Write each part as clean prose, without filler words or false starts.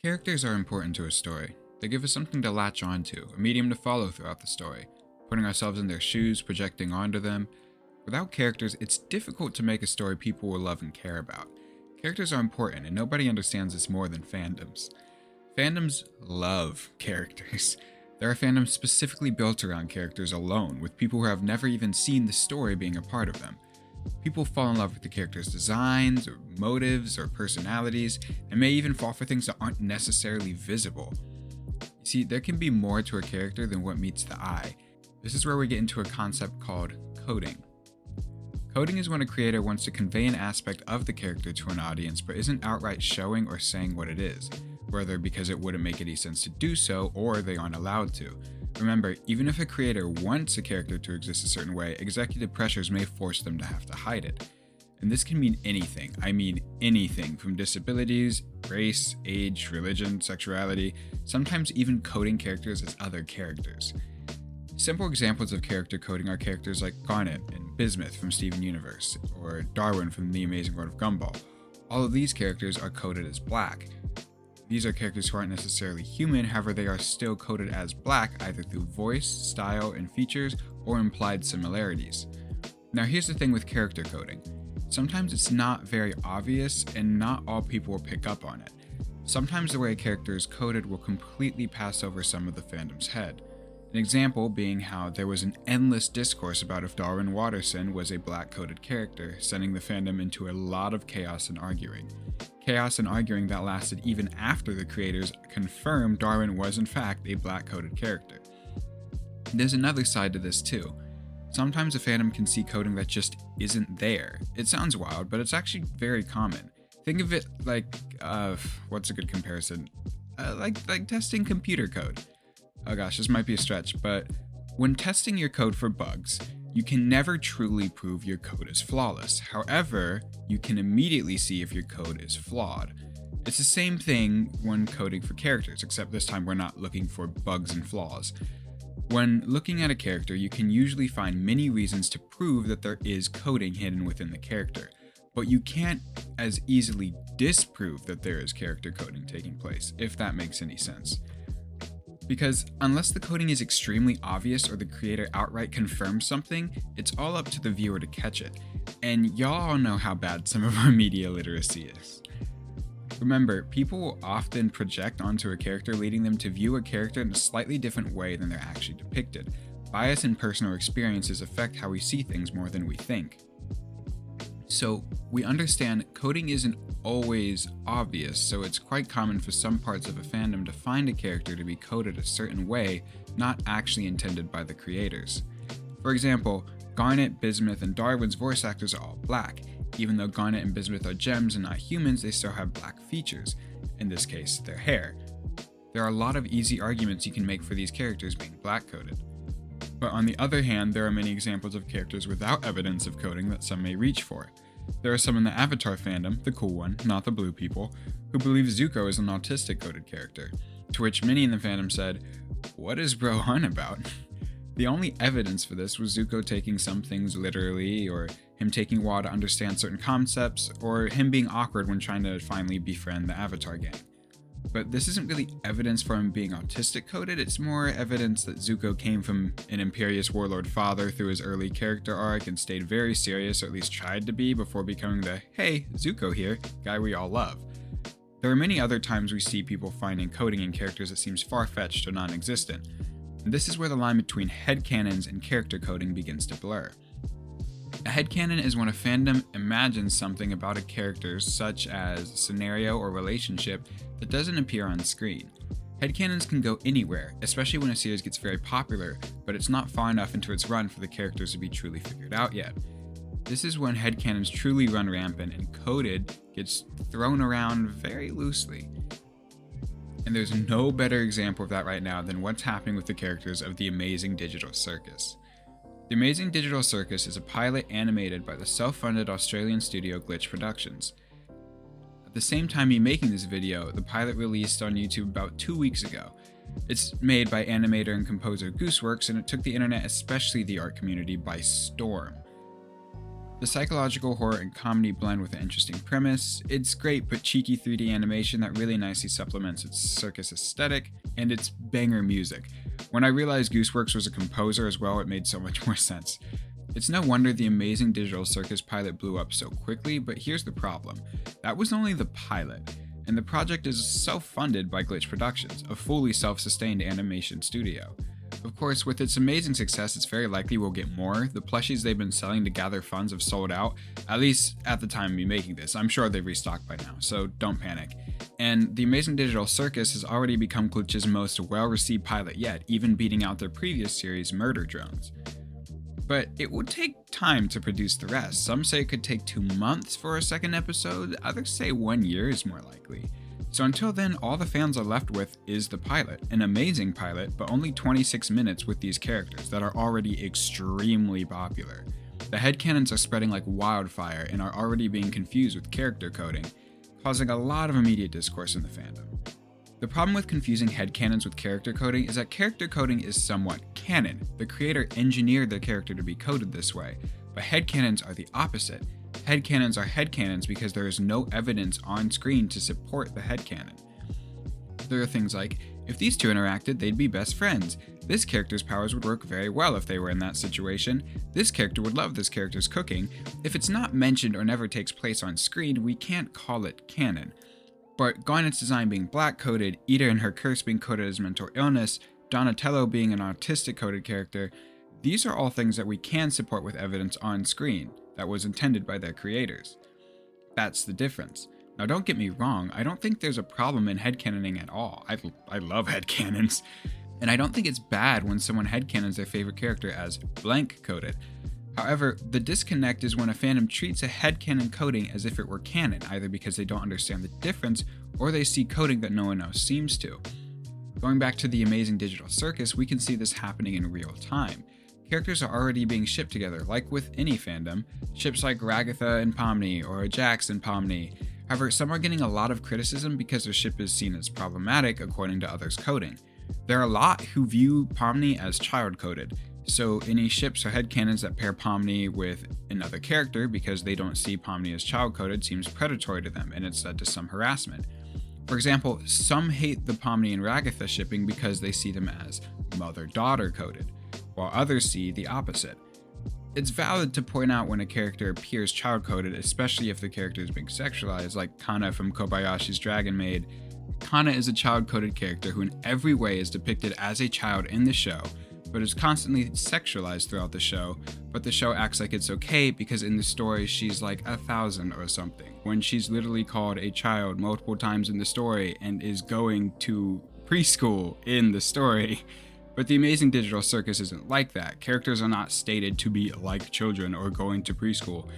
Characters are important to a story. They give us something to latch onto, a medium to follow throughout the story, putting ourselves in their shoes, projecting onto them. Without characters, it's difficult to make a story people will love and care about. Characters are important, and nobody understands this more than fandoms. Fandoms love characters. There are fandoms specifically built around characters alone, with people who have never even seen the story being a part of them. People fall in love with the characters' designs, or motives, or personalities, and may even fall for things that aren't necessarily visible. You see, there can be more to a character than what meets the eye. This is where we get into a concept called coding. Coding is when a creator wants to convey an aspect of the character to an audience but isn't outright showing or saying what it is, whether because it wouldn't make any sense to do so or they aren't allowed to. Remember, even if a creator wants a character to exist a certain way, executive pressures may force them to have to hide it. And this can mean anything. I mean anything from disabilities, race, age, religion, sexuality, sometimes even coding characters as other characters. Simple examples of character coding are characters like Garnet and Bismuth from Steven Universe, or Darwin from The Amazing World of Gumball. All of these characters are coded as black. These are characters who aren't necessarily human, however they are still coded as black either through voice, style, and features, or implied similarities. Now here's the thing with character coding. Sometimes it's not very obvious, and not all people will pick up on it. Sometimes the way a character is coded will completely pass over some of the fandom's head. An example being how there was an endless discourse about if Darwin Watterson was a black-coded character, sending the fandom into a lot of chaos and arguing. Chaos and arguing that lasted even after the creators confirmed Darwin was in fact a black-coded character. There's another side to this too. Sometimes a fandom can see coding that just isn't there. It sounds wild, but it's actually very common. Think of it like, what's a good comparison? Like testing computer code. Oh gosh, this might be a stretch, but when testing your code for bugs, you can never truly prove your code is flawless. However, you can immediately see if your code is flawed. It's the same thing when coding for characters, except this time we're not looking for bugs and flaws. When looking at a character, you can usually find many reasons to prove that there is coding hidden within the character, but you can't as easily disprove that there is character coding taking place, if that makes any sense. Because unless the coding is extremely obvious or the creator outright confirms something, it's all up to the viewer to catch it. And y'all all know how bad some of our media literacy is. Remember, people will often project onto a character, leading them to view a character in a slightly different way than they're actually depicted. Bias and personal experiences affect how we see things more than we think. So, we understand coding isn't always obvious, so it's quite common for some parts of a fandom to find a character to be coded a certain way, not actually intended by the creators. For example, Garnet, Bismuth, and Darwin's voice actors are all black. Even though Garnet and Bismuth are gems and not humans, they still have black features, in this case, their hair. There are a lot of easy arguments you can make for these characters being black coded. But on the other hand, there are many examples of characters without evidence of coding that some may reach for. There are some in the Avatar fandom, the cool one, not the blue people, who believe Zuko is an autistic coded character, to which many in the fandom said, "What is bro on about?" The only evidence for this was Zuko taking some things literally, or him taking a while to understand certain concepts, or him being awkward when trying to finally befriend the Avatar gang. But this isn't really evidence for him being autistic coded, it's more evidence that Zuko came from an imperious warlord father through his early character arc and stayed very serious, or at least tried to be, before becoming the "hey, Zuko here" guy we all love. There are many other times we see people finding coding in characters that seems far-fetched or non-existent. And this is where the line between headcanons and character coding begins to blur. A headcanon is when a fandom imagines something about a character, such as a scenario or relationship, that doesn't appear on screen. Headcanons can go anywhere, especially when a series gets very popular, but it's not far enough into its run for the characters to be truly figured out yet. This is when headcanons truly run rampant and coded gets thrown around very loosely. And there's no better example of that right now than what's happening with the characters of The Amazing Digital Circus. The Amazing Digital Circus is a pilot animated by the self-funded Australian studio Glitch Productions. At the same time me making this video, the pilot released on YouTube about 2 weeks ago. It's made by animator and composer Gooseworks, and it took the internet, especially the art community, by storm. The psychological horror and comedy blend with an interesting premise. It's great but cheeky 3D animation that really nicely supplements its circus aesthetic, and it's banger music. When I realized Gooseworks was a composer as well, it made so much more sense. It's no wonder the Amazing Digital Circus pilot blew up so quickly, but here's the problem. That was only the pilot, and the project is self-funded by Glitch Productions, a fully self-sustained animation studio. Of course, with its amazing success, it's very likely we'll get more. The plushies they've been selling to gather funds have sold out, at least at the time of me making this. I'm sure they've restocked by now, so don't panic. And the Amazing Digital Circus has already become Glitch's most well-received pilot yet, even beating out their previous series, Murder Drones. But it will take time to produce the rest. Some say it could take 2 months for a second episode, others say 1 year is more likely. So until then, all the fans are left with is the pilot, an amazing pilot, but only 26 minutes with these characters that are already extremely popular. The headcanons are spreading like wildfire and are already being confused with character coding, causing a lot of immediate discourse in the fandom. The problem with confusing headcanons with character coding is that character coding is somewhat canon. The creator engineered the character to be coded this way, but headcanons are the opposite. Headcanons are headcanons because there is no evidence on screen to support the headcanon. There are things like, if these two interacted, they'd be best friends. This character's powers would work very well if they were in that situation. This character would love this character's cooking. If it's not mentioned or never takes place on screen, we can't call it canon. But Garnet's design being black-coded, Ida and her curse being coded as mental illness, Donatello being an autistic-coded character, these are all things that we can support with evidence on screen that was intended by their creators. That's the difference. Now don't get me wrong, I don't think there's a problem in headcanoning at all. I love headcanons. And I don't think it's bad when someone headcanons their favorite character as blank-coded. However, the disconnect is when a fandom treats a headcanon coding as if it were canon, either because they don't understand the difference or they see coding that no one else seems to. Going back to the Amazing Digital Circus, we can see this happening in real time. Characters are already being shipped together, like with any fandom, ships like Ragatha and Pomni or Jax and Pomni. However, some are getting a lot of criticism because their ship is seen as problematic according to others' coding. There are a lot who view Pomni as child-coded, so any ships or headcanons that pair Pomni with another character because they don't see Pomni as child-coded seems predatory to them, and it's led to some harassment. For example, some hate the Pomni and Ragatha shipping because they see them as mother-daughter coded, while others see the opposite. It's valid to point out when a character appears child-coded, especially if the character is being sexualized, like Kana from Kobayashi's Dragon Maid. Kana is a child-coded character who in every way is depicted as a child in the show, but is constantly sexualized throughout the show, but the show acts like it's okay because in the story she's like 1,000 or something, when she's literally called a child multiple times in the story and is going to preschool in the story. But the Amazing Digital Circus isn't like that. Characters are not stated to be like children or going to preschool.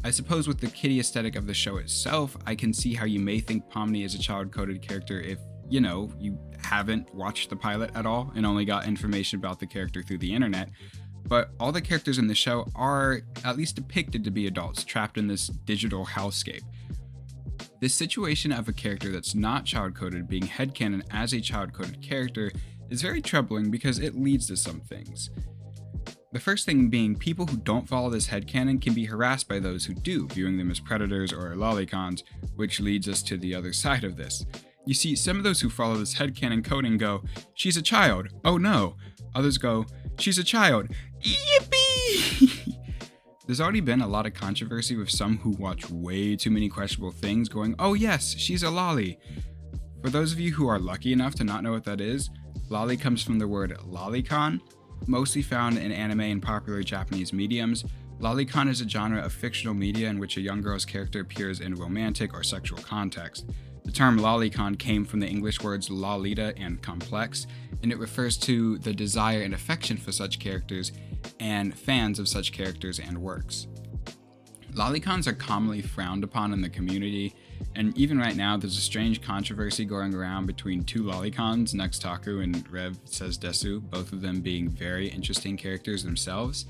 I suppose with the kiddie aesthetic of the show itself, I can see how you may think Pomni is a child-coded character if, you haven't watched the pilot at all and only got information about the character through the internet. But all the characters in the show are at least depicted to be adults trapped in this digital hellscape. This situation of a character that's not child-coded being headcanon as a child-coded character is very troubling because it leads to some things. The first thing being, people who don't follow this headcanon can be harassed by those who do, viewing them as predators or lolicons, which leads us to the other side of this. You see, some of those who follow this headcanon coding go, "She's a child, oh no." Others go, "She's a child, yippee!" There's already been a lot of controversy with some who watch way too many questionable things going, "Oh yes, she's a lolly." For those of you who are lucky enough to not know what that is, lolly comes from the word lolicon, mostly found in anime and popular Japanese mediums. Lolicon is a genre of fictional media in which a young girl's character appears in a romantic or sexual context. The term lolicon came from the English words lolita and complex, and it refers to the desire and affection for such characters and fans of such characters and works. Lolicons are commonly frowned upon in the community, and even right now there's a strange controversy going around between two lolicons, Nuxtaku and Rev Says Desu, both of them being very interesting characters themselves.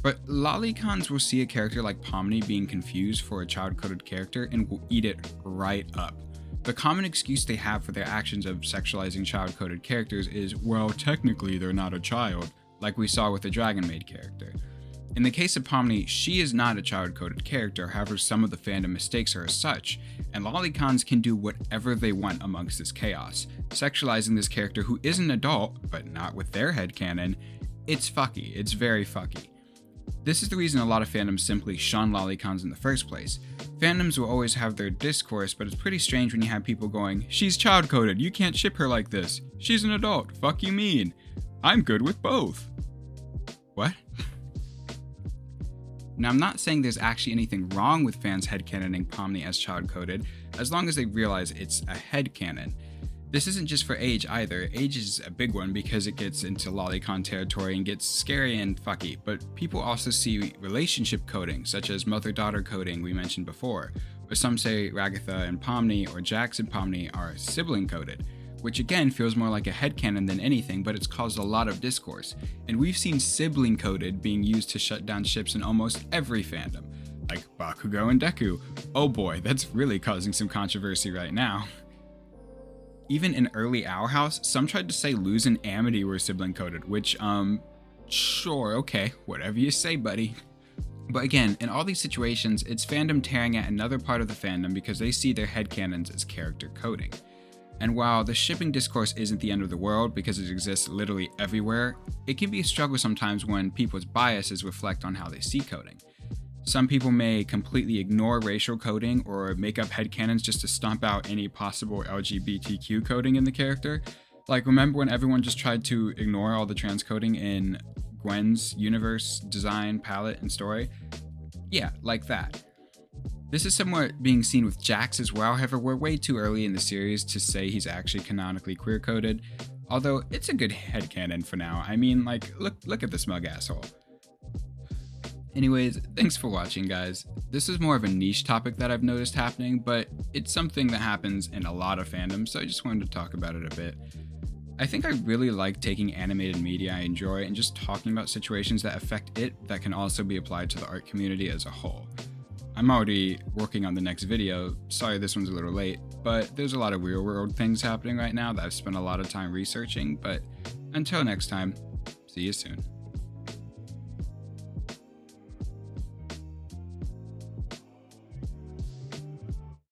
But lolicons will see a character like Pomni being confused for a child-coded character and will eat it right up. The common excuse they have for their actions of sexualizing child-coded characters is, well, technically they're not a child, like we saw with the Dragon Maid character. In the case of Pomni, she is not a child-coded character, however some of the fandom mistakes her as such, and lolicons can do whatever they want amongst this chaos. Sexualizing this character who is an adult, but not with their headcanon, it's fucky, it's very fucky. This is the reason a lot of fandoms simply shun lolicons in the first place. Fandoms will always have their discourse, but it's pretty strange when you have people going, "She's child-coded, you can't ship her like this. She's an adult, fuck you mean. I'm good with both." What? Now, I'm not saying there's actually anything wrong with fans headcanoning Pomni as child-coded, as long as they realize it's a headcanon. This isn't just for age either. Age is a big one because it gets into lolicon territory and gets scary and fucky, but people also see relationship coding, such as mother-daughter coding we mentioned before, or some say Ragatha and Pomni or Jax and Pomni are sibling coded, which again feels more like a headcanon than anything, but it's caused a lot of discourse, and we've seen sibling coded being used to shut down ships in almost every fandom, like Bakugo and Deku. Oh boy, that's really causing some controversy right now. Even in early Owl House, some tried to say Luz and Amity were sibling coded, which, sure, okay, whatever you say, buddy. But again, in all these situations, it's fandom tearing at another part of the fandom because they see their headcanons as character coding. And while the shipping discourse isn't the end of the world because it exists literally everywhere, it can be a struggle sometimes when people's biases reflect on how they see coding. Some people may completely ignore racial coding or make up headcanons just to stomp out any possible LGBTQ coding in the character. Like, remember when everyone just tried to ignore all the transcoding in Gwen's universe, design, palette, and story? Yeah, like that. This is somewhat being seen with Jax as well, however we're way too early in the series to say he's actually canonically queer-coded, although it's a good headcanon for now. I mean, like, look at the smug asshole. Anyways, thanks for watching, guys. This is more of a niche topic that I've noticed happening, but it's something that happens in a lot of fandoms, so I just wanted to talk about it a bit. I think I really like taking animated media I enjoy and just talking about situations that affect it that can also be applied to the art community as a whole. I'm already working on the next video, sorry this one's a little late, but there's a lot of real world things happening right now that I've spent a lot of time researching, but until next time, see you soon.